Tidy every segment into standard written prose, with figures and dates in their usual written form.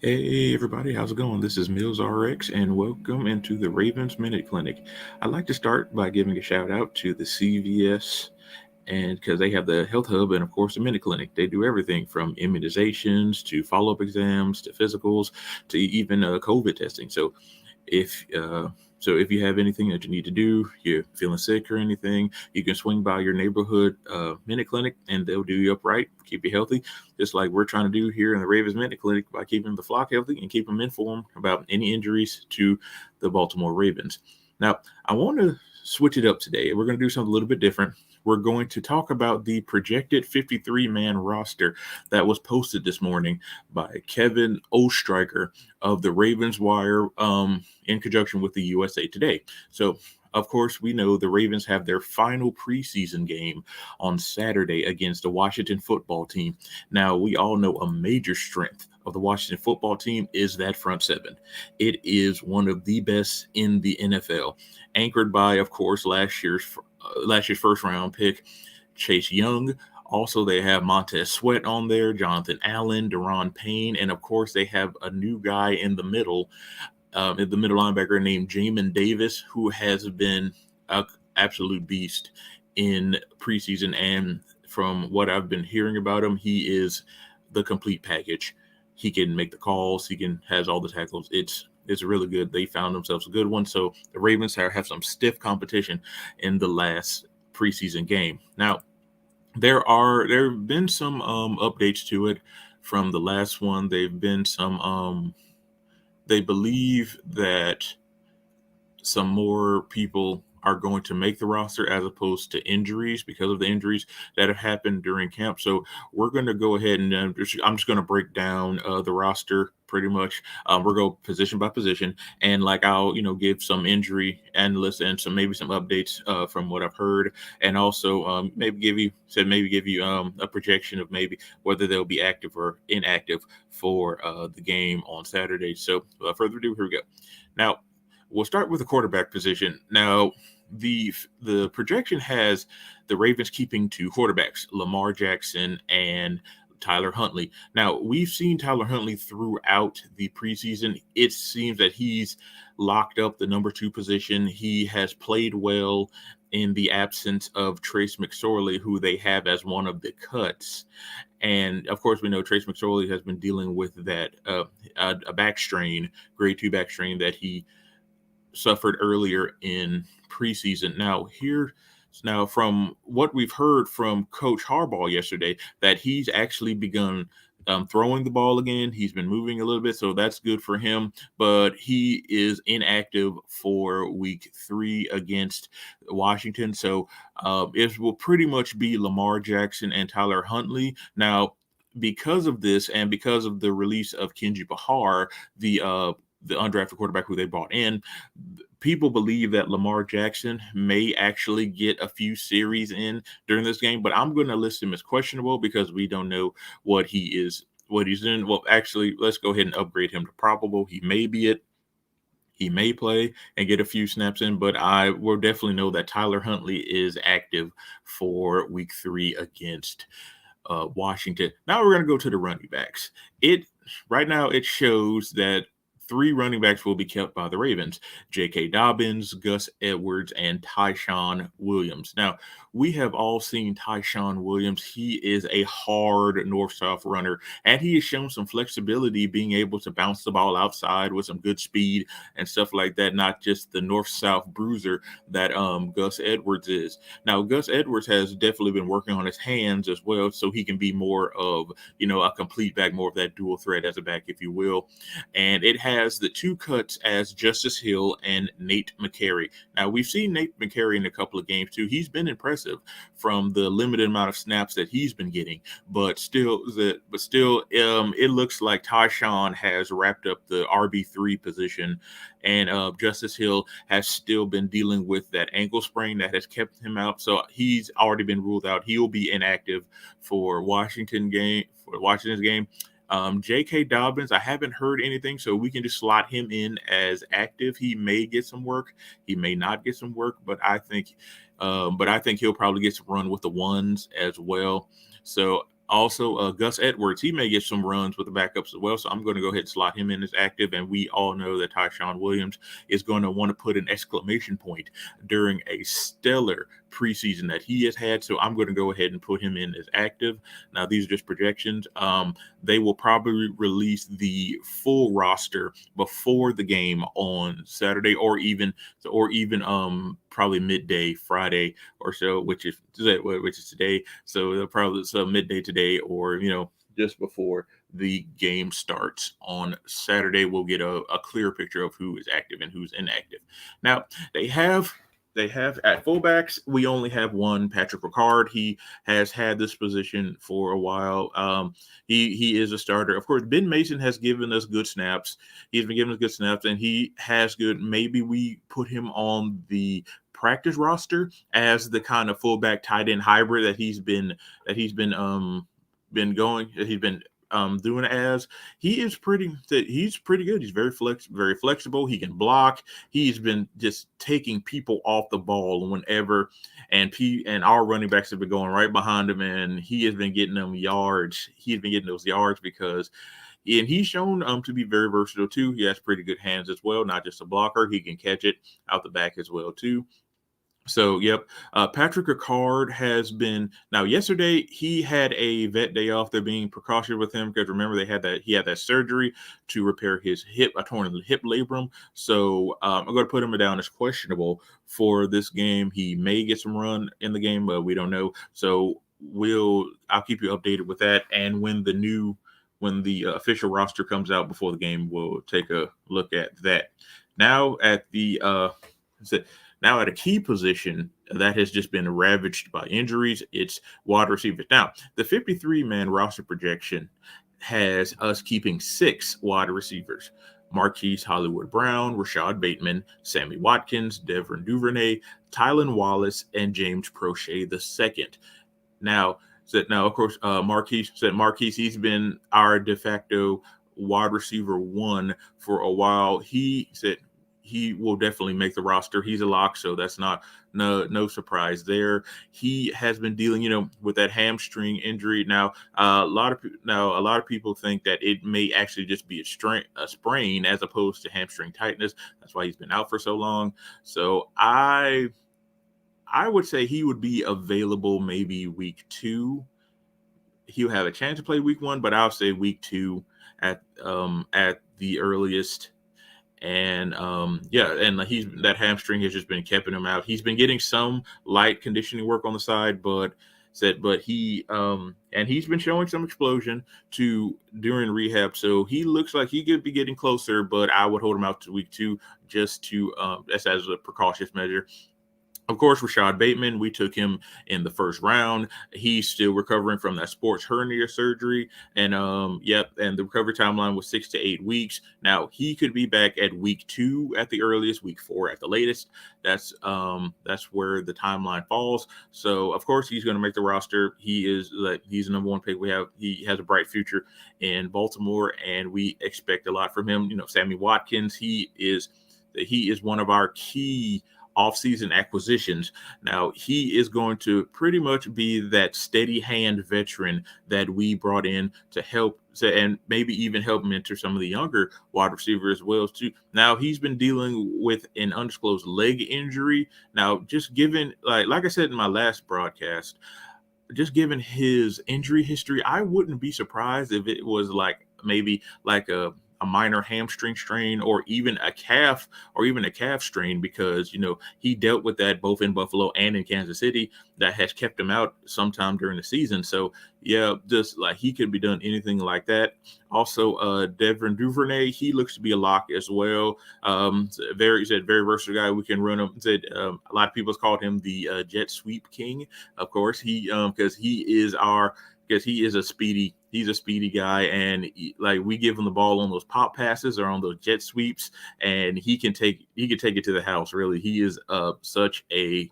Hey everybody, how's it going? This is Mills RX and welcome into the Ravens Minute Clinic. I'd like to start by giving a shout out to the CVS and because they have the Health Hub and of course the Minute Clinic. They do everything from immunizations to follow-up exams to physicals to even COVID testing. If uh, if you have anything that you need to do, you're feeling sick or anything, you can swing by your neighborhood Minute Clinic and they'll do you up right, keep you healthy, just like we're trying to do here in the Ravens Minute Clinic by keeping the flock healthy and keep them informed about any injuries to the Baltimore Ravens. Now, I want to switch it up today. We're going to do something a little bit different. We're going to talk about the projected 53-man roster that was posted this morning by Kevin Oestreicher of the Ravens Wire in conjunction with the USA Today. So, of course, we know the Ravens have their final preseason game on Saturday against the Washington football team. Now, we all know a major strength of the Washington football team is that front seven. It is one of the best in the NFL, anchored by, of course, last year's first round pick, Chase Young. Also, they have Montez Sweat on there, Jonathan Allen, Deron Payne, and of course, they have a new guy in the middle linebacker named Jamin Davis, who has been an absolute beast in preseason. And from what I've been hearing about him, he is the complete package. He can make the calls. Has all the tackles. It's really good. They found themselves a good one. So the Ravens have some stiff competition in the last preseason game. Now there have been some updates to it from the last one. They believe that some more people are going to make the roster as opposed to injuries because of the injuries that have happened during camp. So we're going to go ahead and I'm just going to break down the roster pretty much. We'll go position by position, and like I'll give some injury analysts and maybe some updates from what I've heard, and also maybe give you a projection of maybe whether they'll be active or inactive for the game on Saturday. So without further ado, here we go. Now we'll start with the quarterback position. Now, the projection has the Ravens keeping two quarterbacks, Lamar Jackson and Tyler Huntley. Now, we've seen Tyler Huntley throughout the preseason. It seems that he's locked up the number two position. He has played well in the absence of Trace McSorley, who they have as one of the cuts. And of course, we know Trace McSorley has been dealing with that a back strain, grade 2 back strain that he suffered earlier in preseason. Now, from what we've heard from Coach Harbaugh yesterday, that he's actually begun throwing the ball again. He's been moving a little bit, so that's good for him. But he is inactive for Week 3 against Washington. So it will pretty much be Lamar Jackson and Tyler Huntley. Now, because of this, and because of the release of Kenji Bahar, the undrafted quarterback who they brought in, people believe that Lamar Jackson may actually get a few series in during this game, but I'm going to list him as questionable because we don't know what he's in. Well, actually, let's go ahead and upgrade him to probable. He may be it. He may play and get a few snaps in, but I will definitely know that Tyler Huntley is active for Week 3 against Washington. Now we're going to go to the running backs. Right now it shows that three running backs will be kept by the Ravens: J.K. Dobbins, Gus Edwards, and Tyshawn Williams. Now, we have all seen Tyshawn Williams. He is a hard north-south runner, and he has shown some flexibility, being able to bounce the ball outside with some good speed and stuff like that, not just the north-south bruiser that Gus Edwards is. Now, Gus Edwards has definitely been working on his hands as well, so he can be more of, a complete back, more of that dual threat as a back, if you will. And it has the two cuts as Justice Hill and Nate McCary. Now, we've seen Nate McCary in a couple of games too. He's been impressive from the limited amount of snaps that he's been getting, but still, it looks like Tyshawn has wrapped up the RB3 position, and Justice Hill has still been dealing with that ankle sprain that has kept him out. So he's already been ruled out. He will be inactive for Washington's game. J.K. Dobbins, I haven't heard anything, so we can just slot him in as active. He may get some work, he may not get some work, but I think he'll probably get some run with the ones as well. So Also, Gus Edwards, he may get some runs with the backups as well. So I'm going to go ahead and slot him in as active. And we all know that Tyshawn Williams is going to want to put an exclamation point during a stellar preseason that he has had. So I'm going to go ahead and put him in as active. Now, these are just projections. They will probably release the full roster before the game on Saturday, or even probably midday Friday or so, which is today. So they'll probably midday today, or just before the game starts on Saturday, we'll get a clear picture of who is active and who's inactive. Now they have at fullbacks, we only have one, Patrick Ricard. He has had this position for a while. He is a starter. Of course, Ben Mason has given us good snaps. He's been giving us good snaps, and he has good. Maybe we put him on the practice roster as the kind of fullback tight end hybrid that he's been doing. As he's pretty good. He's very flexible. He can block. He's been just taking people off the ball whenever, and our running backs have been going right behind him, and he has been getting them yards. He's been getting those yards and he's shown to be very versatile too. He has pretty good hands as well, not just a blocker. He can catch it out the back as well too. So, yep. Patrick Ricard has been now. Yesterday, he had a vet day off. They're being precautious with him because remember he had that surgery to repair his a torn hip labrum. So I'm going to put him down as questionable for this game. He may get some run in the game, but we don't know. So I'll keep you updated with that. And when the official roster comes out before the game, we'll take a look at that. Now at a key position that has just been ravaged by injuries, it's wide receivers. Now, the 53-man roster projection has us keeping 6 wide receivers: Marquise Hollywood Brown, Rashad Bateman, Sammy Watkins, Devin Duvernay, Tylan Wallace, and James Prochet II. Now, of course, Marquise, he's been our de facto wide receiver 1 for a while. He said he will definitely make the roster. He's a lock, so that's no surprise there. He has been dealing, with that hamstring injury. Now, a lot of people think that it may actually just be a sprain as opposed to hamstring tightness. That's why he's been out for so long. So I would say he would be available maybe week 2. He'll have a chance to play week 1, but I'll say week 2 at the earliest. And that hamstring has just been keeping him out. He's been getting some light conditioning work on the side, but he's been showing some explosion during rehab. So he looks like he could be getting closer, but I would hold him out to week 2 just to as a precautious measure. Of course, Rashad Bateman, we took him in the first round. He's still recovering from that sports hernia surgery. And and the recovery timeline was 6 to 8 weeks. Now, he could be back at week 2 at the earliest, week 4 at the latest. That's where the timeline falls. So, of course, he's going to make the roster. He's the number 1 pick we have. He has a bright future in Baltimore, and we expect a lot from him. Sammy Watkins, he is one of our key offseason acquisitions. Now, he is going to pretty much be that steady hand veteran that we brought in to help and maybe even help mentor some of the younger wide receivers as well too. Now, he's been dealing with an undisclosed leg injury. Now, just given like I said in my last broadcast, just given his injury history, I wouldn't be surprised if it was maybe a minor hamstring strain or even a calf strain, because he dealt with that both in Buffalo and in Kansas City. That has kept him out sometime during the season. So yeah, just he could be done anything like that. Also, Devin Duvernay, he looks to be a lock as well. Very versatile guy. We can run him. A lot of people have called him the jet sweep king. Of course, because he is a speedy guy, and we give him the ball on those pop passes or on those jet sweeps, and he can take it to the house. Really, he is such a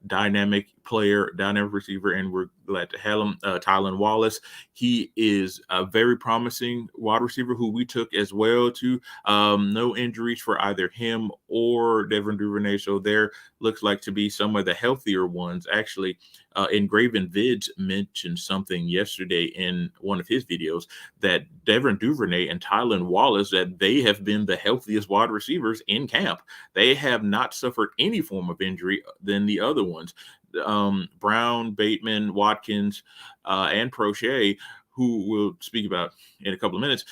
dynamic player, dynamic receiver, and we're glad to have him. Tylan Wallace, he is a very promising wide receiver who we took as well too. No injuries for either him or Devin Duvernay, so there looks like to be some of the healthier ones. Actually, Engraven Vids mentioned something yesterday in one of his videos that Devin Duvernay and Tylan Wallace, that they have been the healthiest wide receivers in camp. They have not suffered any form of injury than the other ones. Brown, Bateman, Watkins, and Prochet, who we'll speak about in a couple of minutes,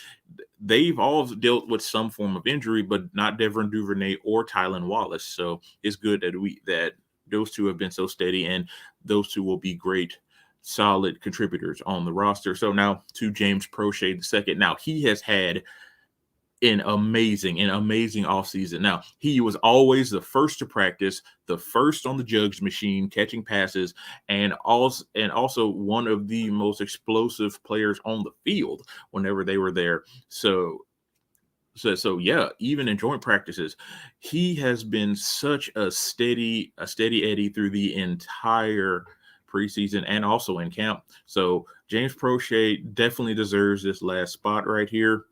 they've all dealt with some form of injury, but not Devin Duvernay or Tylan Wallace. So it's good that those two have been so steady, and those two will be great, solid contributors on the roster. So now to James Prochet the second. Now he has had an amazing offseason. Now, he was always the first to practice, the first on the jugs machine, catching passes, and also one of the most explosive players on the field whenever they were there. So yeah, even in joint practices, he has been such a steady Eddie through the entire preseason and also in camp. So James Prochet definitely deserves this last spot right here.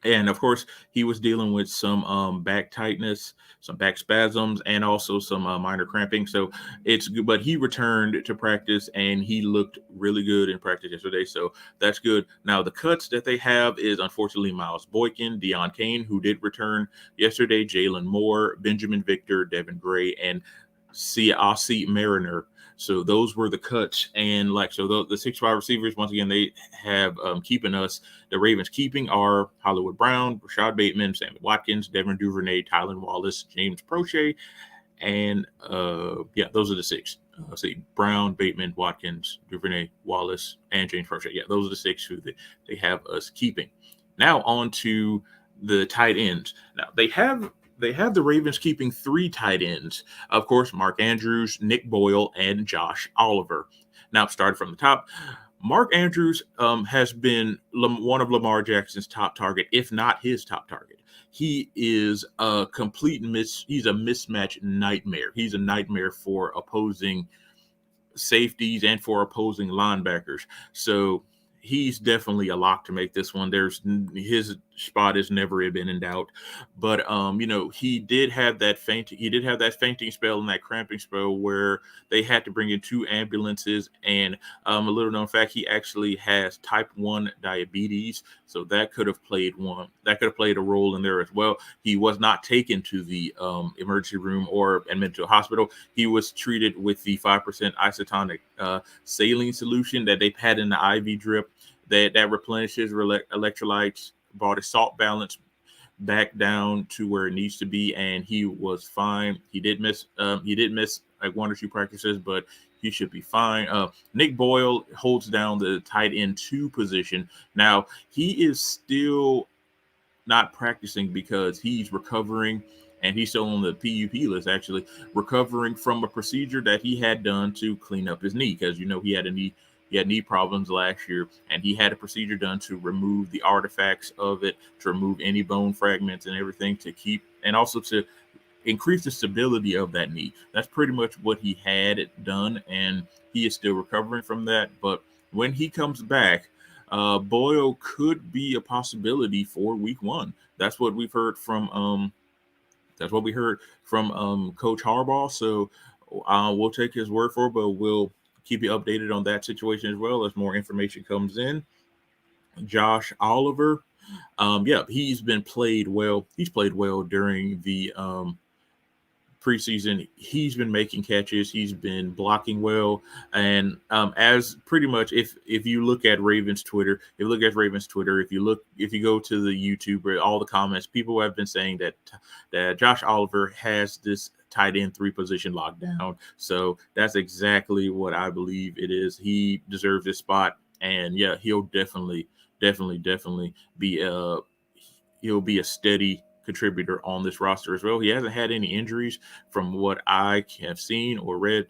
And of course, he was dealing with some back tightness, some back spasms, and also some minor cramping. So it's good, but he returned to practice and he looked really good in practice yesterday. So that's good. Now, the cuts that they have is unfortunately Miles Boykin, Deion Kane, who did return yesterday, Jalen Moore, Benjamin Victor, Devin Gray, and Aussie Mariner. So those were the cuts, and the 6 wide receivers, once again, they have keeping us. The Ravens keeping are Hollywood Brown, Rashad Bateman, Sammy Watkins, Devin Duvernay, Tylan Wallace, James Prochet, and yeah, those are the 6. See, Brown, Bateman, Watkins, Duvernay, Wallace, and James Prochet. Yeah, those are the 6 who they have us keeping. Now on to the tight ends. Now they have the Ravens keeping 3 tight ends. Of course, Mark Andrews, Nick Boyle, and Josh Oliver. Now, started from the top. Mark Andrews has been one of Lamar Jackson's top target, if not his top target. He is a he's a mismatch nightmare. He's a nightmare for opposing safeties and for opposing linebackers. So he's definitely a lock to make this one. His spot has never been in doubt. But he did have that fainting spell and that cramping spell where they had to bring in 2 ambulances. And a little known fact, he actually has type 1 diabetes. So that could have played a role in there as well. He was not taken to the emergency room or admitted to a hospital. He was treated with the 5% isotonic saline solution that they had in the IV drip that replenishes electrolytes, brought his salt balance back down to where it needs to be, and he was fine. He did miss like 1 or 2 practices, but he should be fine. Nick Boyle holds down the tight end 2 position. Now, he is still not practicing because he's recovering, and he's still on the PUP list, actually, recovering from a procedure that he had done to clean up his knee, because he had knee problems last year, and he had a procedure done to remove the artifacts of it, to remove any bone fragments and everything, and also to increase the stability of that knee. That's pretty much what he had done, and he is still recovering from that. But when he comes back, Boyle could be a possibility for week 1. That's what we've heard from Coach Harbaugh. So we'll take his word for it, but we'll keep you updated on that situation as well as more information comes in. Josh Oliver, yeah, he's played well. He's played well during the preseason. He's been making catches. He's been blocking well, and as pretty much if you look at Ravens Twitter, if you go to the YouTube or all the comments, people have been saying that Josh Oliver has this tight end 3 position locked down. So that's exactly what I believe it is. He deserves this spot, and yeah, he'll definitely be a steady contributor on this roster as well. He hasn't had any injuries from what I have seen or read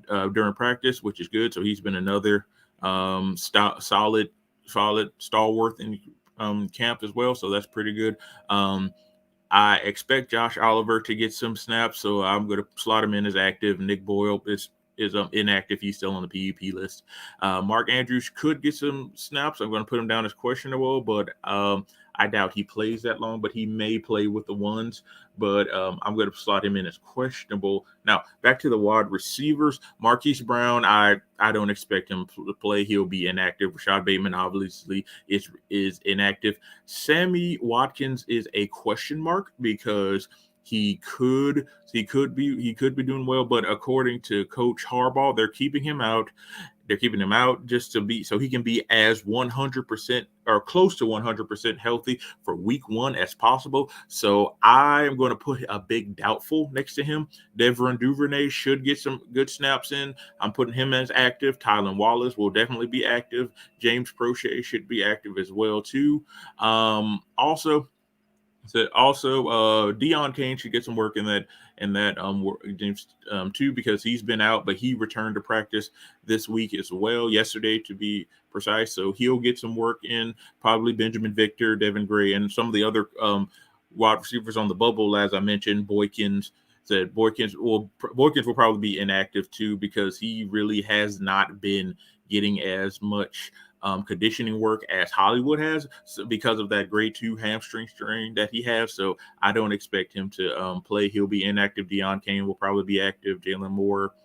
during practice, which is good. So he's been another solid stalwart in camp as well. So that's pretty good. I expect Josh Oliver to get some snaps, so I'm going to slot him in as active. Nick Boyle, is inactive. He's still on the PUP list. Mark Andrews could get some snaps. I'm going to put him down as questionable, but I doubt he plays that long, but he may play with the ones. But I'm going to slot him in as questionable. Now, back to the wide receivers. Marquise Brown, I don't expect him to play. He'll be inactive. Rashad Bateman, obviously, is inactive. Sammy Watkins is a question mark because he could be doing well, but according to Coach Harbaugh, they're keeping him out. They're keeping him out just to be so he can be as 100% or close to 100% healthy for week 1 as possible. So I am going to put a big doubtful next to him. Devin Duvernay should get some good snaps in. I'm putting him as active. Tylan Wallace will definitely be active. James Prochet should be active as well too. Deion Kane should get some work in that James too, because he's been out, but he returned to practice this week as well, yesterday to be precise. So he'll get some work in. Probably Benjamin Victor, Devin Gray, and some of the other wide receivers on the bubble, as I mentioned. Boykins will probably be inactive too, because he really has not been getting as much conditioning work as Hollywood has, because of that grade 2 hamstring strain that he has. So I don't expect him to play. He'll be inactive. Deion Kane will probably be active. Jalen Moore,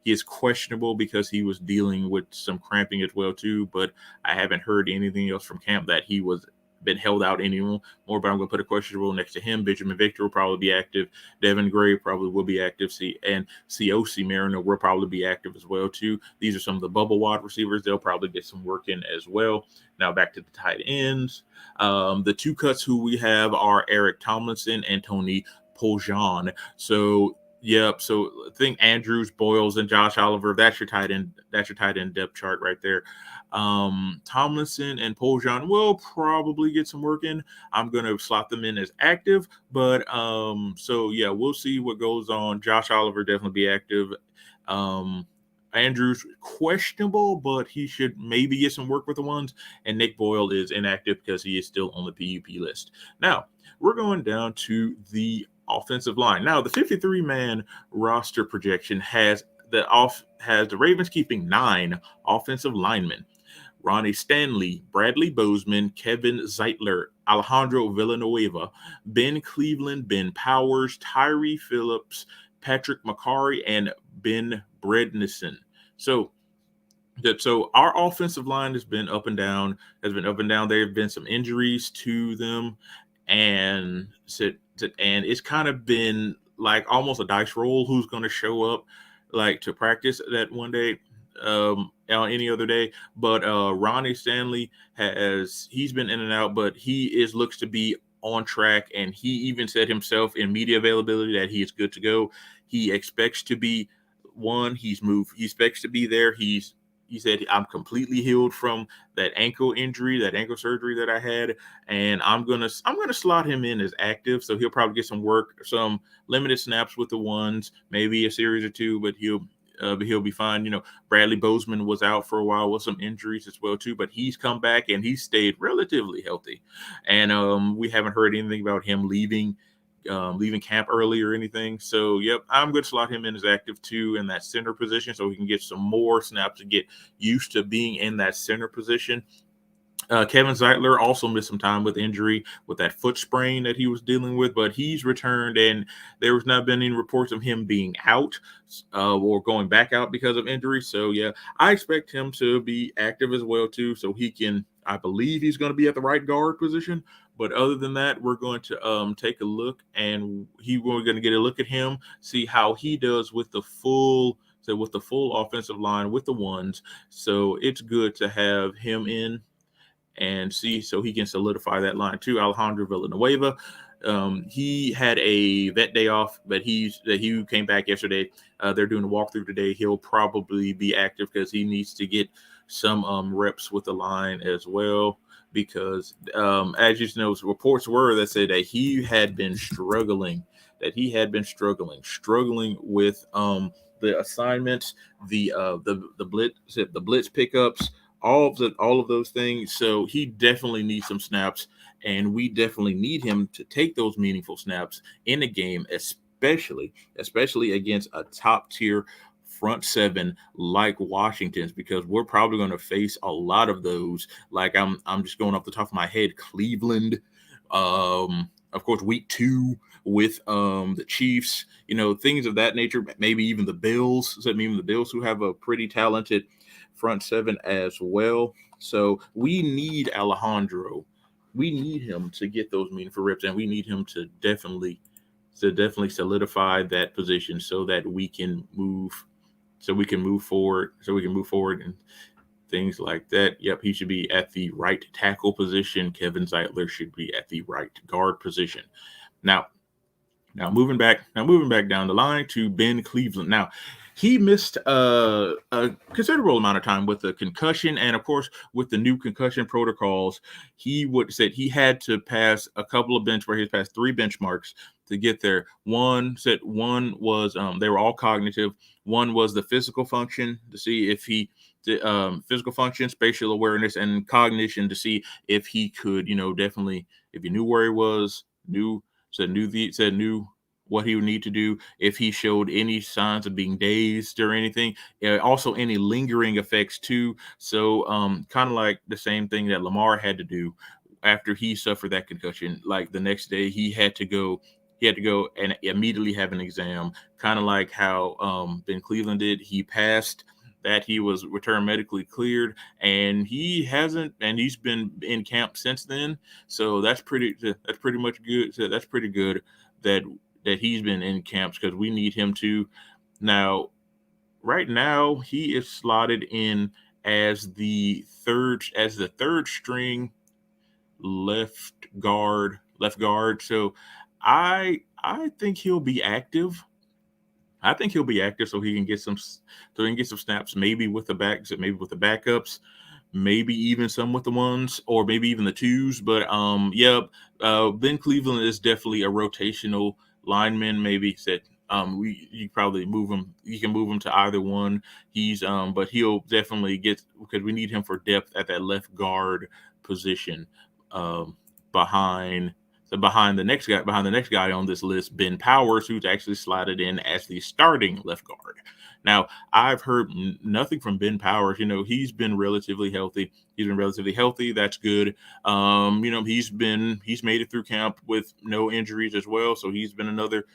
he is questionable because he was dealing with some cramping as well too, but I haven't heard anything else from camp that he was been held out anymore. But I'm going to put a questionable next to him. Benjamin Victor will probably be active. Devin Gray probably will be active. And COC Mariner will probably be active as well too. These are some of the bubble wide receivers. They'll probably get some work in as well. Now back to the tight ends. The two cuts who we have are Eric Tomlinson and Tony Poljan. So yep. So I think Andrews, Boyles, and Josh Oliver. That's your tight end. That's your tight end depth chart right there. Tomlinson and Poljan will probably get some work in. I'm going to slot them in as active, but so yeah, we'll see what goes on. Josh Oliver definitely be active. Andrews questionable, but he should maybe get some work with the ones. And Nick Boyle is inactive because he is still on the PUP list. Now we're going down to the offensive line. Now the 53-man roster projection has the Ravens keeping 9 offensive linemen: Ronnie Stanley, Bradley Bozeman, Kevin Zeitler, Alejandro Villanueva, Ben Cleveland, Ben Powers, Tyree Phillips, Patrick McCarry, and Ben Brednison. So our offensive line has been up and down. There have been some injuries to them, and it's kind of been like almost a dice roll who's going to show up like to practice that one day on any other day. But Ronnie Stanley he's been in and out, but he looks to be on track, and he even said himself in media availability that he is good to go. He expects to be he expects to be there. He said, I'm completely healed from that ankle surgery that I had, and I'm gonna slot him in as active. So he'll probably get some work, some limited snaps with the ones, maybe a series or two, but he'll be fine. Bradley Bozeman was out for a while with some injuries as well too, but he's come back and he stayed relatively healthy. And we haven't heard anything about him leaving camp early or anything. So yep, I'm going to slot him in as active too in that center position, so he can get some more snaps to get used to being in that center position. Kevin Zeitler also missed some time with injury with that foot sprain that he was dealing with, but he's returned, and there has not been any reports of him being out or going back out because of injury. So yeah, I expect him to be active as well too, so I believe he's going to be at the right guard position. But other than that, we're going to take a look, and we're going to get a look at him, see how he does with the full offensive line with the ones. So it's good to have him in and see, so he can solidify that line too. Alejandro Villanueva, he had a vet day off, but he came back yesterday. They're doing a walkthrough today. He'll probably be active because he needs to get some reps with the line as well. Because as you know, reports were that said that he had been struggling with the assignments, the blitz pickups, all of those things. So he definitely needs some snaps, and we definitely need him to take those meaningful snaps in a game, especially against a top tier front seven like Washington's, because we're probably going to face a lot of those. Like I'm just going off the top of my head, Cleveland, of course, week 2 with the Chiefs, things of that nature. Maybe even the Bills. Even the Bills, who have a pretty talented front seven as well. So we need Alejandro. We need him to get those meaningful reps, and we need him to definitely solidify that position so that we can move forward and things like that. Yep, he should be at the right tackle position. Kevin Zeitler should be at the right guard position. Now moving back down the line to Ben Cleveland. Now, he missed a considerable amount of time with the concussion, and of course, with the new concussion protocols, said he had to pass a couple of bench where he passed 3 benchmarks to get there. One was they were all cognitive. One was the physical function to see if he physical function, spatial awareness, and cognition to see if he could, definitely, if he knew where he was, knew what he would need to do, if he showed any signs of being dazed or anything, also any lingering effects too. So kind of like the same thing that Lamar had to do after he suffered that concussion. Like the next day he had to go and immediately have an exam, kind of like how Ben Cleveland did. He passed that, he was returned medically cleared, and he's been in camp since then. So that's pretty much good. So that's pretty good that he's been in camps, because we need him to. Now, right now, he is slotted in as the third string left guard. So I think he'll be active. So he can get some snaps, maybe with the backups, maybe even some with the ones, or maybe even the twos. But Ben Cleveland is definitely a rotational lineman. Maybe said you probably move him. You can move him to either one. But he'll definitely get, because we need him for depth at that left guard position, behind the next guy on this list, Ben Powers, who's actually slotted in as the starting left guard. Now, I've heard nothing from Ben Powers. He's been relatively healthy. That's good. He's made it through camp with no injuries as well. So he's been another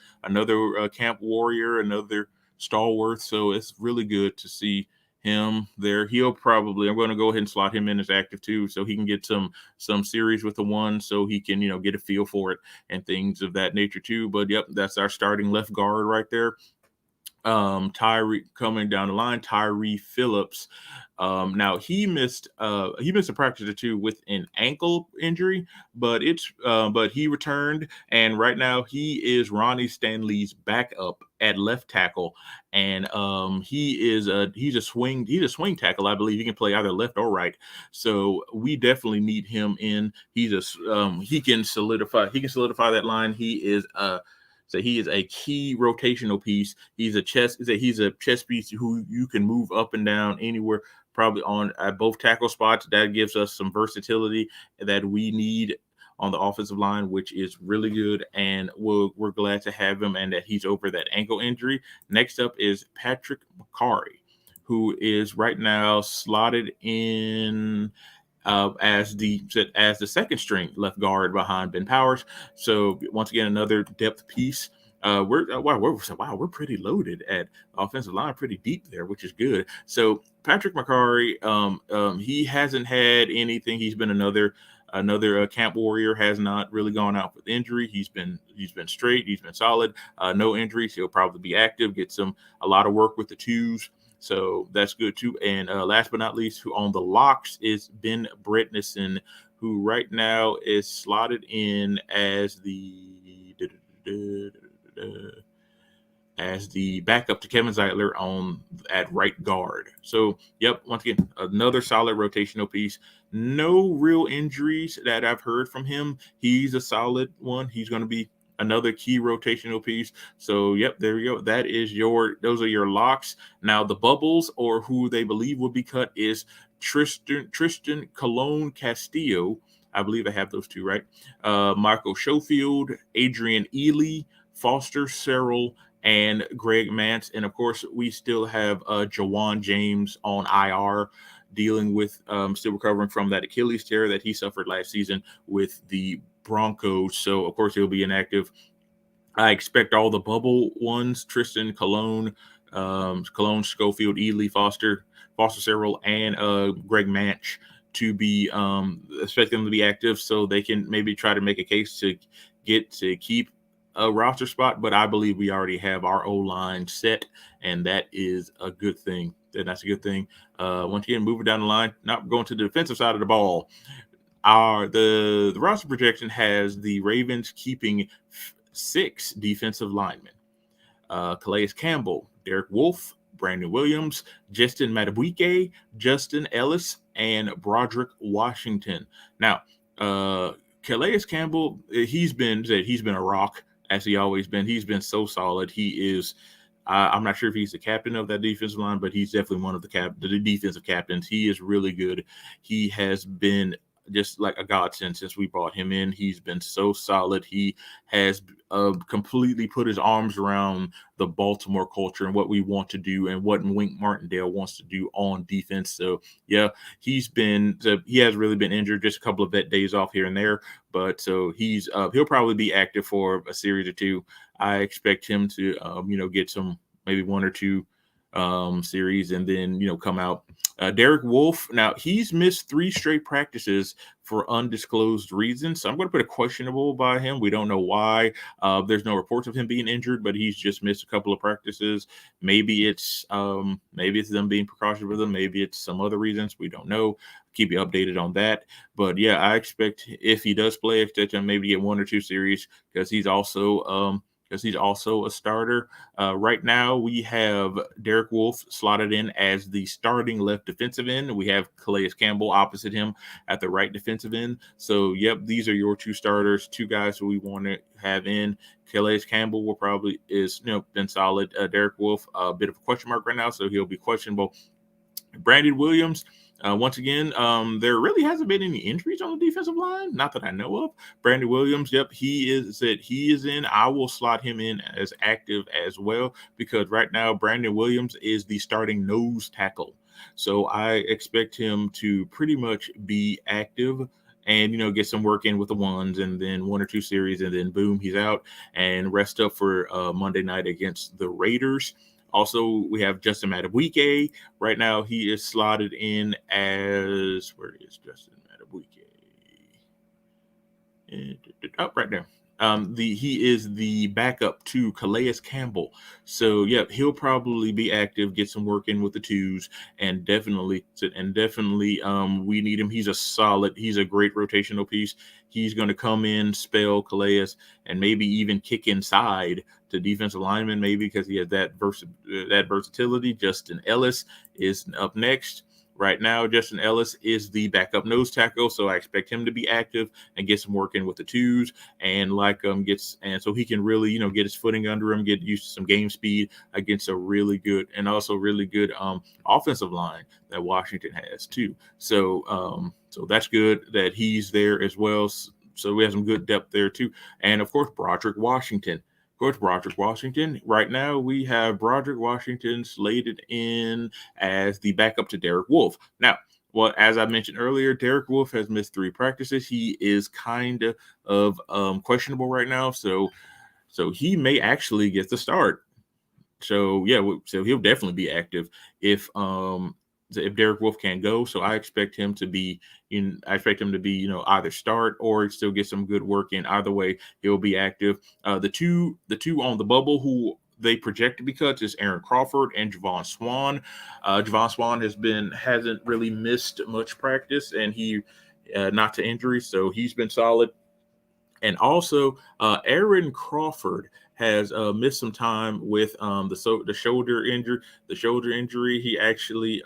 camp warrior, another stalwart. So it's really good to see him there. I'm going to go ahead and slot him in as active too, so he can get some series with the one, so he can, get a feel for it and things of that nature too. But yep, that's our starting left guard right there. Tyree coming down the line, Tyree Phillips. Now he missed a practice or two with an ankle injury, but he returned, and right now he is Ronnie Stanley's backup at left tackle, and he's a swing tackle. I believe he can play either left or right. So we definitely need him in. He can solidify that line. So he is a key rotational piece. He's a chess piece who you can move up and down anywhere, probably at both tackle spots. That gives us some versatility that we need on the offensive line, which is really good. And we're glad to have him, and that he's over that ankle injury. Next up is Patrick McCarry, who is right now slotted in as the second string left guard behind Ben Powers. So once again, another depth piece. We're pretty loaded at offensive line, pretty deep there, which is good. So Patrick McCarry, he hasn't had anything. He's been another camp warrior, has not really gone out with injury. He's been straight. He's been solid. No injuries. He'll probably be active. Get a lot of work with the twos. So that's good too. And last but not least, who on the locks is Ben Bredesen, who right now is slotted in as the backup to Kevin Zeitler at right guard. So, yep, once again, another solid rotational piece. No real injuries that I've heard from him. He's a solid one. He's going to be another key rotational piece. So, yep, there you go. Those are your locks. Now, the bubbles, or who they believe will be cut, is Tristan Colon Castillo. I believe I have those two, right? Michael Schofield, Adrian Ely, Foster Serrell, and Greg Mance. And of course, we still have Jawan James on IR, dealing with still recovering from that Achilles tear that he suffered last season with the Broncos. So of course he'll be inactive. I expect all the bubble ones, Tristan Cologne, Cologne, Schofield, Ely, Foster Several, and Greg Manch to be expect them to be active so they can maybe try to make a case to keep a roster spot. But I believe we already have our O line set, and that is a good thing. That's a good thing. Once again, moving down the line, not going to the defensive side of the ball. The roster projection has the Ravens keeping 6 defensive linemen: Calais Campbell, Derek Wolfe, Brandon Williams, Justin Madubuike, Justin Ellis, and Broderick Washington. Now, Calais Campbell, he's been a rock, as he always been. He's been so solid. He is. I'm not sure if he's the captain of that defensive line, but he's definitely one of the defensive captains. He is really good. He has been just like a godsend since we brought him in. He's been so solid. He has completely put his arms around the Baltimore culture and what we want to do and what Wink Martindale wants to do on defense. So yeah, he has really been injured, just a couple of vet days off here and there, but so he'll probably be active for a series or two. I expect him to get some, maybe 1 or 2 series, and then come out. Derek Wolfe, now he's missed 3 straight practices for undisclosed reasons, so I'm going to put a questionable by him. We don't know why. There's no reports of him being injured, but he's just missed a couple of practices. Maybe it's them being precautious with him. Maybe it's some other reasons. We don't know. Keep you updated on that. But yeah, I expect if he does play, expect him maybe get 1 or 2 series, because he's also a starter. Right now, we have Derek Wolfe slotted in as the starting left defensive end. We have Calais Campbell opposite him at the right defensive end. So, yep, these are your 2 starters, 2 guys who we want to have in. Calais Campbell will probably been solid. Derek Wolfe, a bit of a question mark right now, so he'll be questionable. Brandon Williams, once again, there really hasn't been any injuries on the defensive line, not that I know of. Brandon Williams, yep, he is in. I will slot him in as active as well, because right now Brandon Williams is the starting nose tackle. So I expect him to pretty much be active and get some work in with the ones, and then 1 or 2 series, and then boom, he's out and rest up for Monday night against the Raiders. Also, we have Justin Madubuike. Right now, he is slotted in as, where is Justin Madubuike? Oh, right there. He is the backup to Calais Campbell. So yeah, he'll probably be active, get some work in with the 2s, and definitely we need him. He's a great rotational piece. He's going to come in, spell Calais, and maybe even kick inside to defensive linemen, maybe, because he has that versatility. Justin Ellis is up next. Right now, Justin Ellis is the backup nose tackle, so I expect him to be active and get some work in with the 2s, and so he can really get his footing under him, get used to some game speed against a really good offensive line that Washington has too. So that's good that he's there as well. So we have some good depth there too, and of course Broderick Washington. Right now, we have Broderick Washington slated in as the backup to Derek Wolfe. Now, well, as I mentioned earlier, Derek Wolfe has missed 3 practices. He is kind of questionable right now, so he may actually get the start. So yeah, so he'll definitely be active if Derek Wolfe can't go. So I expect him to be either start or still get some good work in. Either way, he'll be active. The two on the bubble who they project to be cuts is Aaron Crawford and Javon Swan. Javon Swan hasn't really missed much practice, and he not to injury, so he's been solid. And also, Aaron Crawford has missed some time with the shoulder injury. The shoulder injury. He actually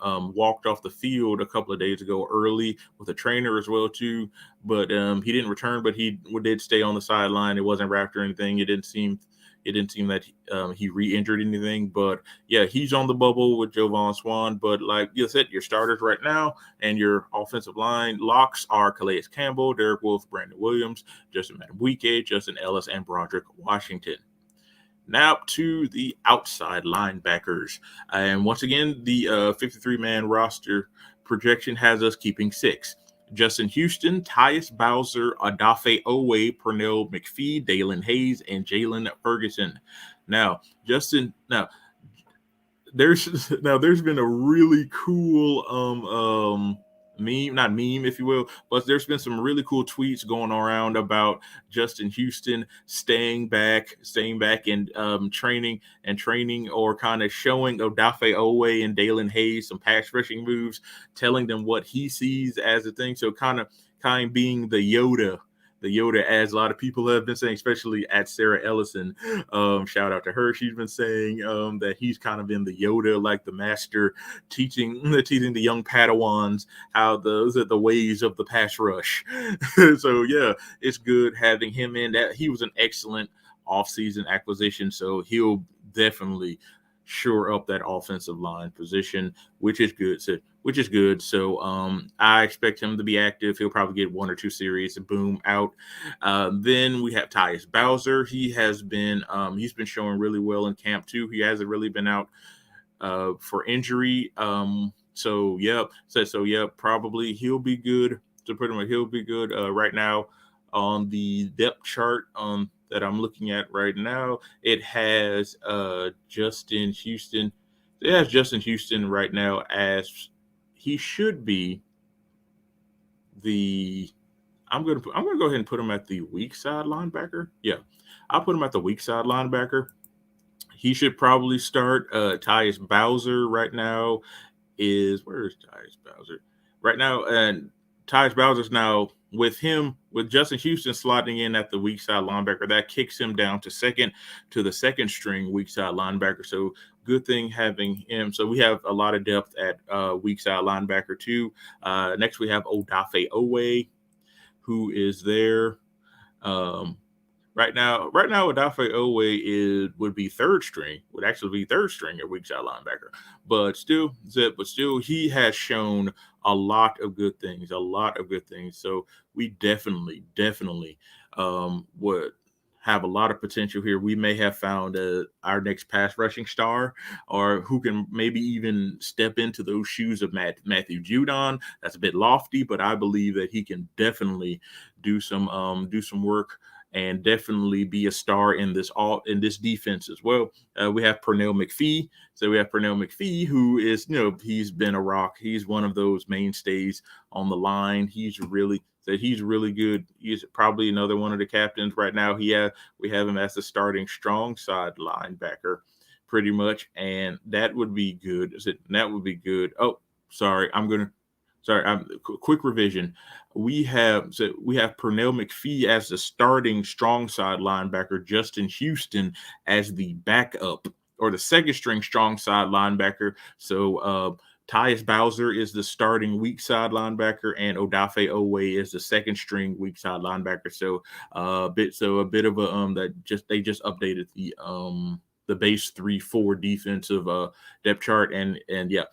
walked off the field a couple of days ago early with a trainer as well too. But he didn't return. But he did stay on the sideline. It wasn't wrapped or anything. It didn't seem it didn't seem that he re-injured anything. But yeah, he's on the bubble with Jovan Swan. But like you said, your starters right now and your offensive line locks are Calais Campbell, Derek Wolfe, Brandon Williams, Justin Madubuike, Justin Ellis, and Broderick Washington. Now to the outside linebackers. And once again, the 53-man roster projection has us keeping 6. Justin Houston, Tyus Bowser, Adafe Owe, Pernell McPhee, Dalen Hayes, and Jalen Ferguson. Now, there's been a really cool meme, not meme if you will, but there's been some really cool tweets going around about Justin Houston staying back and training or kind of showing Odafe Owe and Dalen Hayes some pass rushing moves, telling them what he sees as a thing. So kind of being the Yoda, as a lot of people have been saying, especially at Sarah Ellison. Shout out to her. She's been saying that he's kind of been the Yoda, like the master, teaching the young Padawans how the ways of the pass rush. So yeah, it's good having him in. That he was an excellent offseason acquisition, so he'll definitely shore up that offensive line position, which is good. So I expect him to be active. He'll probably get 1 or 2 series, boom, out. Then we have Tyus Bowser. He's been showing really well in camp too. He hasn't really been out for injury. Probably he'll be good. So pretty much he'll be good right now on the depth chart that I'm looking at right now. It has Justin Houston. It has Justin Houston right now as he should be the. I'm gonna go ahead and put him at the weak side linebacker. Yeah, I'll put him at the weak side linebacker. He should probably start. Tyus Bowser right now where's Tyus Bowser right now, and Tyus Bowser's now with Justin Houston slotting in at the weak side linebacker. That kicks him down to the second string weak side linebacker. So good thing having him. So we have a lot of depth at weak side linebacker too. Next we have Odafe Owe, who is there. Right now, Odafe Owe would be third string at weak side linebacker. But still, he has shown a lot of good things. So we definitely would have a lot of potential here. We may have found our next pass rushing star, or who can maybe even step into those shoes of Matthew Judon. That's a bit lofty, but I believe that he can definitely do some work and definitely be a star in this defense as well. We have Pernell McPhee. So we have Pernell McPhee, who is, he's been a rock. He's one of those mainstays on the line. He's really good. He's probably another one of the captains right now. We have him as the starting strong side linebacker, pretty much, and that would be good. That would be good. Oh, sorry, quick revision. We have Pernell McPhee as the starting strong side linebacker, Justin Houston as the backup or the second string strong side linebacker. So Tyus Bowser is the starting weak side linebacker, and Odafe Owe is the second string weak side linebacker. So a bit of a they just updated the base 3-4 defensive depth chart, and yeah,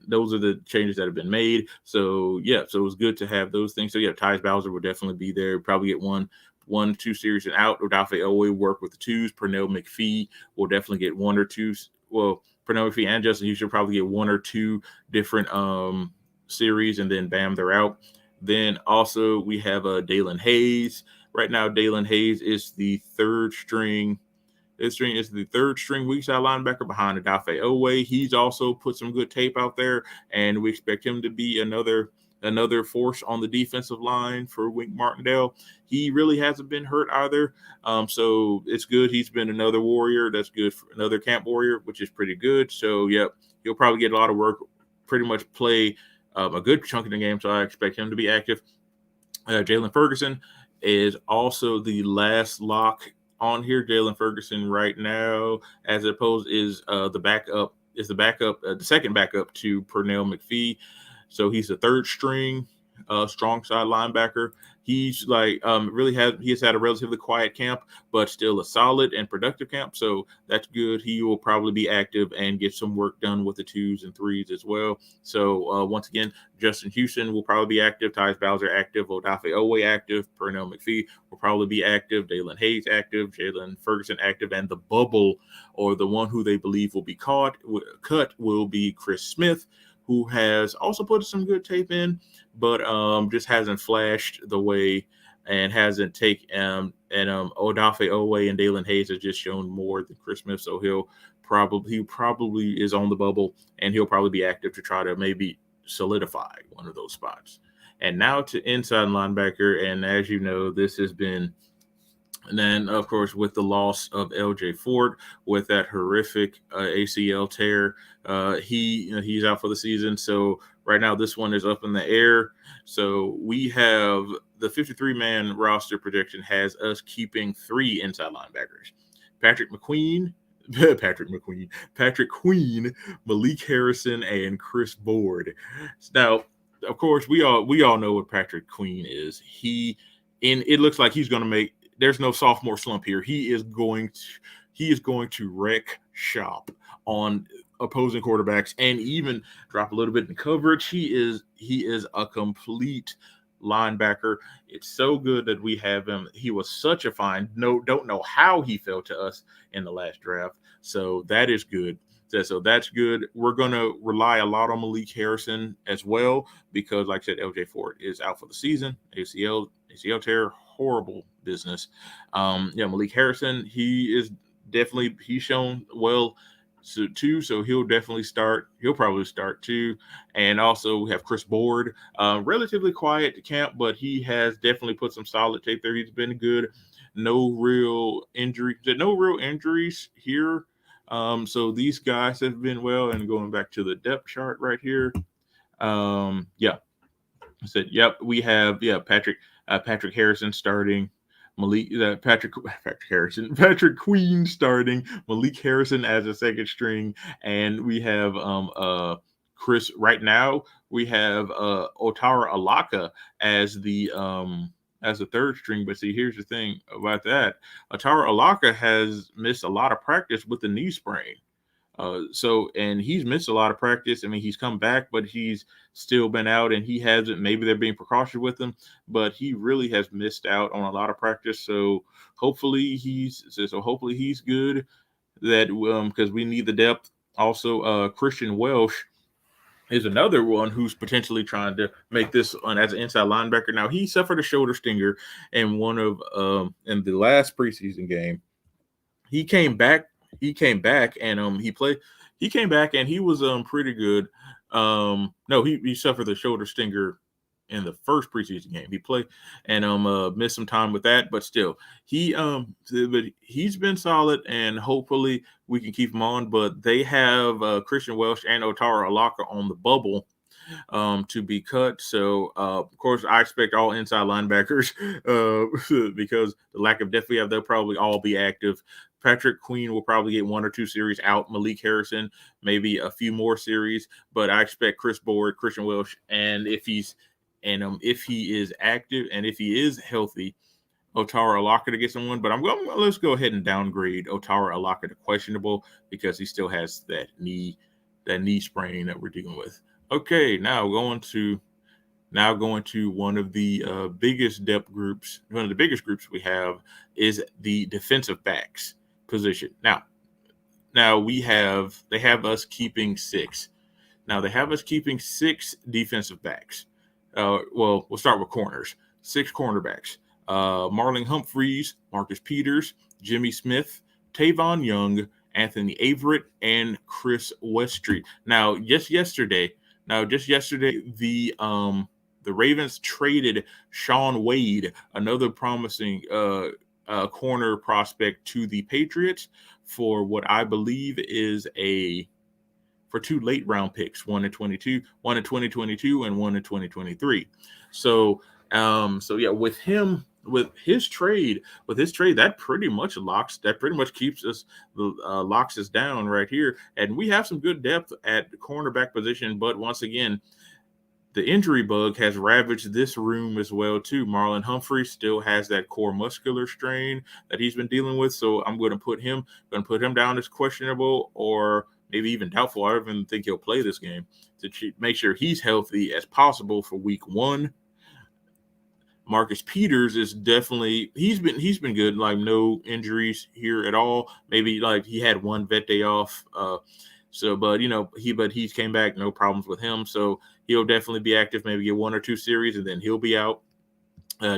those are the changes that have been made. So yeah, so it was good to have those things. So yeah, Tyus Bowser will definitely be there. Probably get 1-2 series and out. Odafe Owe work with the twos. Pernell McPhee will definitely get 1 or 2. Well, Pernell McPhee and Justin Houston probably get 1 or 2 different series, and then bam, they're out. Then also we have Dalen Hayes. Right now, Dalen Hayes is the third string. This string is the third string weak side linebacker behind Odafe Owe. He's also put some good tape out there, and we expect him to be another force on the defensive line for Wink Martindale. He really hasn't been hurt either, so it's good. He's been another warrior. That's good for another camp warrior, which is pretty good. So yep, he'll probably get a lot of work. Pretty much play a good chunk of the game, so I expect him to be active. Jalen Ferguson is also the last lock on here. Jalen Ferguson right now, as opposed, is the second backup to Pernell McPhee. So he's the third string. strong side linebacker. He's like he has had a relatively quiet camp, but still a solid and productive camp. So that's good. He will probably be active and get some work done with the 2s and 3s as well. So once again, Justin Houston will probably be active. Tyus Bowser active. Odafe Owe active. Pernell McPhee will probably be active. Dalen Hayes active. Jalen Ferguson active. And the bubble, or the one who they believe will be cut, will be Chris Smith, who has also put some good tape in, but just hasn't flashed the way and hasn't taken Odafe Owe and Dalen Hayes has just shown more than Chris Smith, so he probably is on the bubble, and he'll probably be active to try to maybe solidify one of those spots. And now to inside linebacker, and as you know, this has been. And then, of course, with the loss of L.J. Ford with that horrific ACL tear, he's out for the season. So right now, this one is up in the air. So we have the 53-man roster projection has us keeping 3 inside linebackers: Patrick Queen, Malik Harrison, and Chris Board. Now, of course, we all know what Patrick Queen is. It looks like he's going to make. There's no sophomore slump here. He is going to wreck shop on opposing quarterbacks and even drop a little bit in coverage. He is a complete linebacker. It's so good that we have him. He was such a find. Don't know how he fell to us in the last draft. So that is good. So that's good. We're going to rely a lot on Malik Harrison as well because, like I said, LJ Ford is out for the season. ACL tear, horrible business. Malik Harrison, he's shown well too, so he'll definitely start. He'll probably start too. And also we have Chris Board, relatively quiet to camp, but he has definitely put some solid tape there. He's been good. No real injuries here. So these guys have been well. And going back to the depth chart right here, I said, yep, we have Patrick Harrison starting, Patrick Queen starting, Malik Harrison as a second string, and we have Chris. Right now, we have Otara Alaka as the third string. But see, here's the thing about that: Otara Alaka has missed a lot of practice with the knee sprain. And he's missed a lot of practice. I mean, he's come back, but he's still been out, and he hasn't. Maybe they're being precautious with him, but he really has missed out on a lot of practice. So hopefully he's good. That because we need the depth. Also, Christian Welsh is another one who's potentially trying to make this as an inside linebacker. Now he suffered a shoulder stinger in in the last preseason game. He came back and he played. He came back and he was pretty good. No, he suffered the shoulder stinger in the first preseason game. He played and missed some time with that, but still he's been solid, and hopefully we can keep him on. But they have Christian Welsh and Otara Alaka on the bubble to be cut. So, of course, I expect all inside linebackers because the lack of depth we have, they'll probably all be active. Patrick Queen will probably get 1 or 2 series out. Malik Harrison, maybe a few more series. But I expect Chris Board, Christian Welsh, and if he is active and if he is healthy, Otara Alaka to get someone. But let's go ahead and downgrade Otara Alaka to questionable because he still has that knee sprain that we're dealing with. Okay, now going to one of the biggest depth groups. One of the biggest groups we have is the defensive backs position. Now they have us keeping 6. Now they have us keeping 6 defensive backs. We'll start with corners. 6 cornerbacks. Marlon Humphreys, Marcus Peters, Jimmy Smith, Tavon Young, Anthony Averett, and Chris Weststreet. Now, just yesterday, the Ravens traded Sean Wade, another promising corner prospect, to the Patriots for what I believe is for 2 late round picks, one in 2022 and one in 2023. So with his trade, that pretty much keeps us locks us down right here. And we have some good depth at the cornerback position, but once again, the injury bug has ravaged this room as well too. Marlon Humphrey still has that core muscular strain that he's been dealing with, so I'm going to put him down as questionable or maybe even doubtful. I don't even think he'll play this game to make sure he's healthy as possible for week 1. Marcus Peters is definitely he's been good, like no injuries here at all. Maybe like he had one vet day off. So but he's came back, no problems with him. So he'll definitely be active, maybe get 1 or 2 series, and then he'll be out.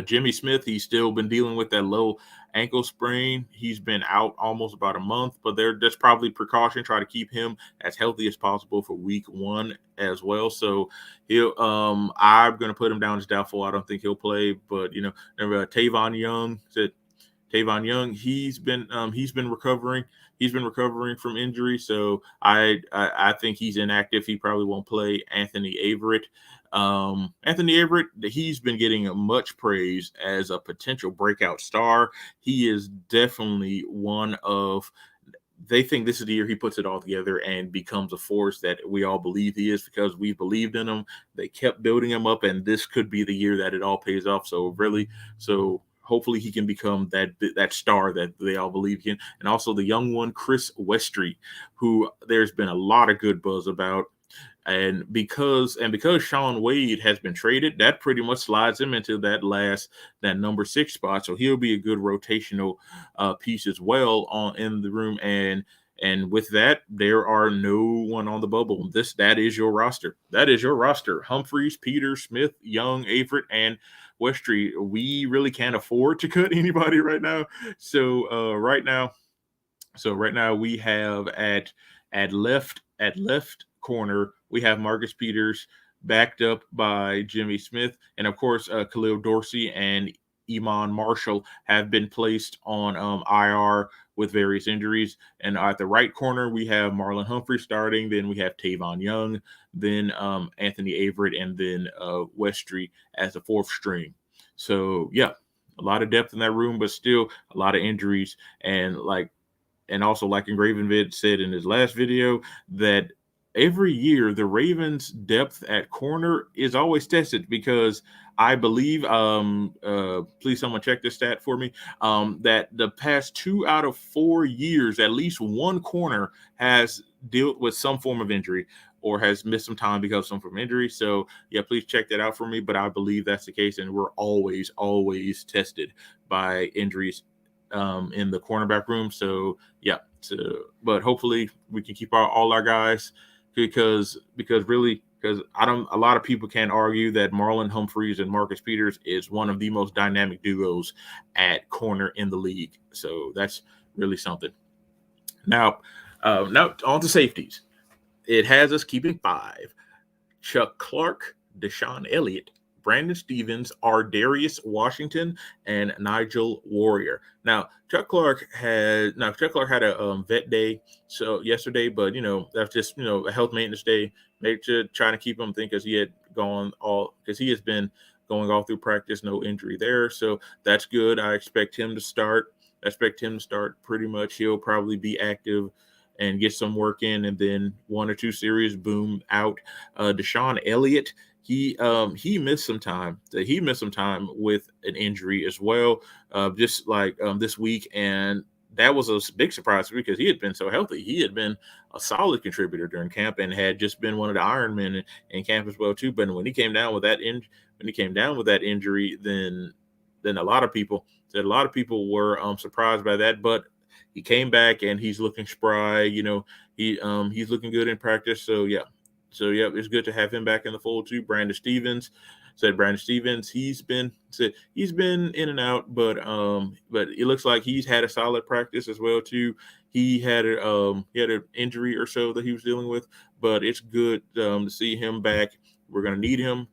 Jimmy Smith, he's still been dealing with that low ankle sprain. He's been out almost about a month, but that's probably precaution. Try to keep him as healthy as possible for week 1 as well. So I'm going to put him down as doubtful. I don't think he'll play, but remember Tavon Young said Tavon Young, he's been recovering. He's been recovering from injury, so I think he's inactive. He probably won't play. Anthony Averett, he's been getting much praise as a potential breakout star. He is definitely one of. They think this is the year he puts it all together and becomes a force that we all believe he is because we believed in him. They kept building him up, and this could be the year that it all pays off. So hopefully he can become that star that they all believe in. And also the young one, Chris Westry, who there's been a lot of good buzz about. And because Sean Wade has been traded, that pretty much slides him into that number 6 spot. So he'll be a good rotational piece as well in the room. And with that, there are no one on the bubble. That is your roster. That is your roster. Humphreys, Peters, Smith, Young, Averett, and Westry. We really can't afford to cut anybody right now. So right now we have at left corner, we have Marcus Peters backed up by Jimmy Smith. And of course, Khalil Dorsey and Iman Marshall have been placed on IR with various injuries. And at the right corner, we have Marlon Humphrey starting. Then we have Tavon Young, then Anthony Averett, and then Westry as the 4th string. So, yeah, a lot of depth in that room, but still a lot of injuries. And also, like Engravenvid said in his last video, that every year the Ravens' depth at corner is always tested because I believe, please someone check this stat for me, that the past 2 out of 4 years, at least one corner has dealt with some form of injury or has missed some time because of some form of injury. So, yeah, please check that out for me. But I believe that's the case, and we're always tested by injuries in the cornerback room. So, yeah. But hopefully we can keep all our guys because a lot of people can't argue that Marlon Humphreys and Marcus Peters is one of the most dynamic duos at corner in the league. So that's really something. Now on to safeties. It has us keeping 5. Chuck Clark, Deshaun Elliott, Brandon Stevens, Ardarius Washington, and Nigel Warrior. Now, Chuck Clark had a vet day yesterday, but that's just a health maintenance day. Trying to keep him because he has been going all through practice, no injury there, so that's good. I expect him to start. Pretty much. He'll probably be active and get some work in, and then 1 or 2 series, boom, out. Deshaun Elliott, he missed some time. He missed some time with an injury as well, just like this week, and that was a big surprise because he had been so healthy. He had been a solid contributor during camp and had just been one of the Iron Men in camp as well too. But when he came down with that injury, then a lot of people were surprised by that, but he came back and he's looking spry. He's looking good in practice. So yeah, it's good to have him back in the fold too. Brandon Stevens, he's been in and out, but it looks like he's had a solid practice as well too. He had an injury or so that he was dealing with, but it's good to see him back. We're going to need him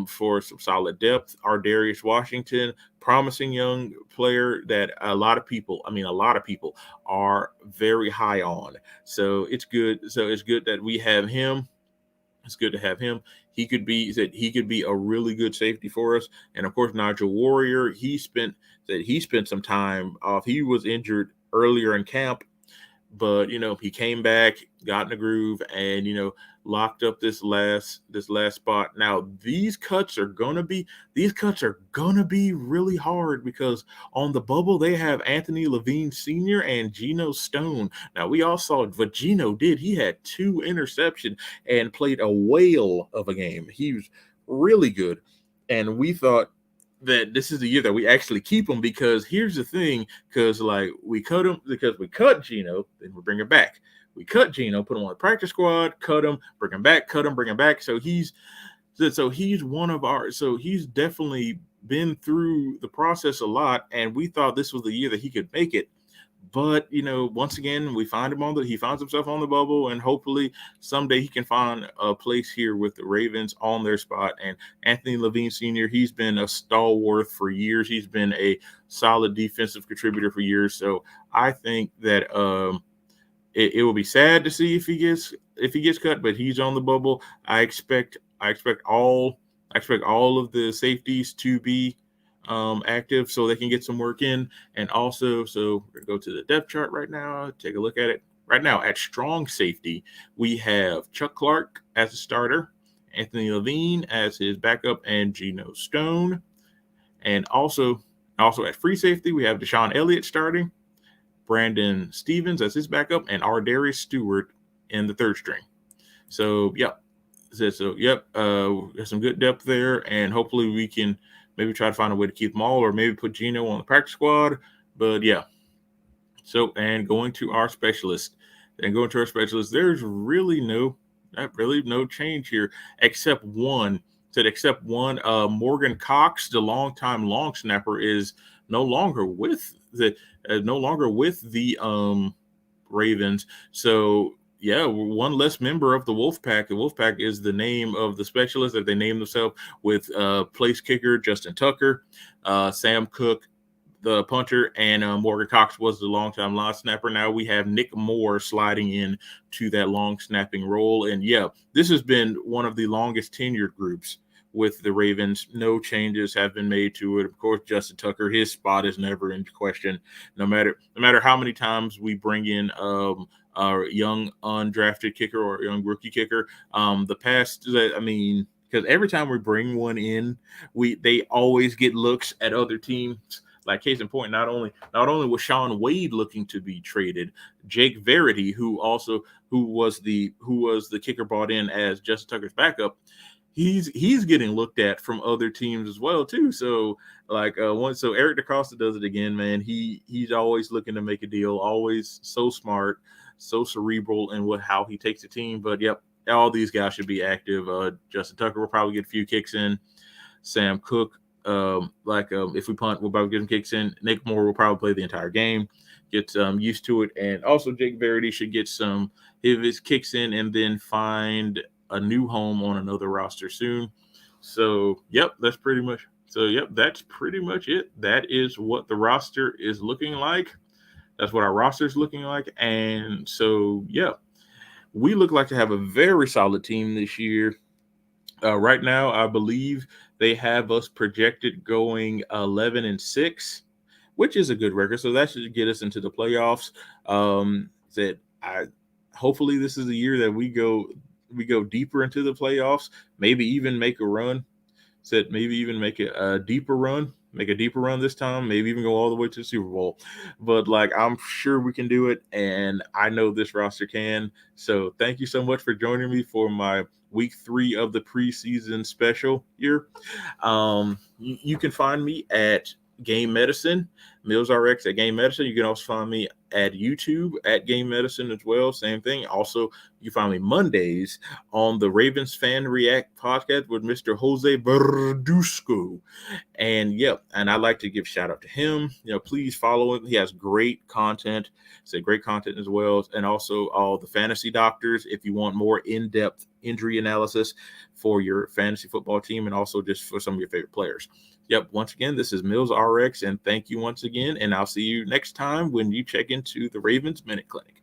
for some solid depth. Ardarius Washington, promising young player that a lot of people are very high on. So it's good. That we have him. It's good to have him. He could be a really good safety for us. And of course, Nigel Warrior, he spent some time off. He was injured earlier in camp, but he came back, got in the groove, and locked up this last spot. Now these cuts are gonna be really hard because on the bubble they have Anthony Levine Sr. and Geno Stone. Now we all saw what Geno did. He had 2 interceptions and played a whale of a game. He was really good, and we thought that this is the year that we actually keep him because here's the thing, because like we cut him because we cut Geno, then we bring him back. We cut Geno, put him on the practice squad, cut him, bring him back, cut him, bring him back. So he's one of our so he's definitely been through the process a lot, and we thought this was the year that he could make it. But once again, he finds himself on the bubble, and hopefully someday he can find a place here with the Ravens on their spot. And Anthony Levine Sr., he's been a stalwart for years. He's been a solid defensive contributor for years. So I think that it will be sad to see if he gets cut, but he's on the bubble. I expect all of the safeties to be active so they can get some work in. And also, so we're going to go to the depth chart right now, take a look at it. Right now, at strong safety, we have Chuck Clark as a starter, Anthony Levine as his backup, and Geno Stone. And also at free safety, we have Deshaun Elliott starting, Brandon Stevens as his backup, and Ardarius Stewart in the third string. So, yep. There's some good depth there, and hopefully we can maybe try to find a way to keep them all, or maybe put Geno on the practice squad. But yeah. So, and going to our specialist, there's really no change here except one. Morgan Cox, the longtime long snapper, is no longer with the Ravens. So yeah, one less member of the Wolfpack. The Wolfpack is the name of the specialist that they named themselves, with place kicker Justin Tucker, Sam Cook, the punter, and Morgan Cox was the longtime long snapper. Now we have Nick Moore sliding in to that long snapping role. And yeah, this has been one of the longest tenured groups with the Ravens. No changes have been made to it. Of course, Justin Tucker, his spot is never in question, no matter how many times we bring in our young undrafted kicker or young rookie kicker. Because every time we bring one in, they always get looks at other teams. Like case in point, not only was Sean Wade looking to be traded, Jake Verity, who was the kicker brought in as Justin Tucker's backup, he's getting looked at from other teams as well too. So Eric DeCosta does it again, man. He's always looking to make a deal, always so smart, so cerebral in how he takes the team. But yep, all these guys should be active. Justin Tucker will probably get a few kicks in. Sam Cook, if we punt, we'll probably get him kicks in. Nick Moore will probably play the entire game, get used to it. And also Jake Verity should get some of his kicks in and then find a new home on another roster soon. So that's pretty much it. That is what the roster is looking like. That's what our roster is looking like. And so we look like to have a very solid team this year. Right now, I believe they have us projected going 11-6, which is a good record. So that should get us into the playoffs. Hopefully this is the year that we go deeper into the playoffs. Maybe even make a run. Maybe even make a deeper run. Make a deeper run this time. Maybe even go all the way to the Super Bowl. But I'm sure we can do it, and I know this roster can. So thank you so much for joining me for my week 3 of the preseason special here. You can find me at Game Medicine, Mills RX at Game Medicine. You can also find me at YouTube at Game Medicine as well. Same thing. Also, you find me Mondays on the Ravens Fan React podcast with Mr. Jose Verduzco. And I'd like to give shout out to him. Please follow him. He has great content. Great content as well. And also all the fantasy doctors, if you want more in-depth injury analysis for your fantasy football team and also just for some of your favorite players. Once again, this is Mills RX, and thank you once again, and I'll see you next time when you check into the Ravens Minute Clinic.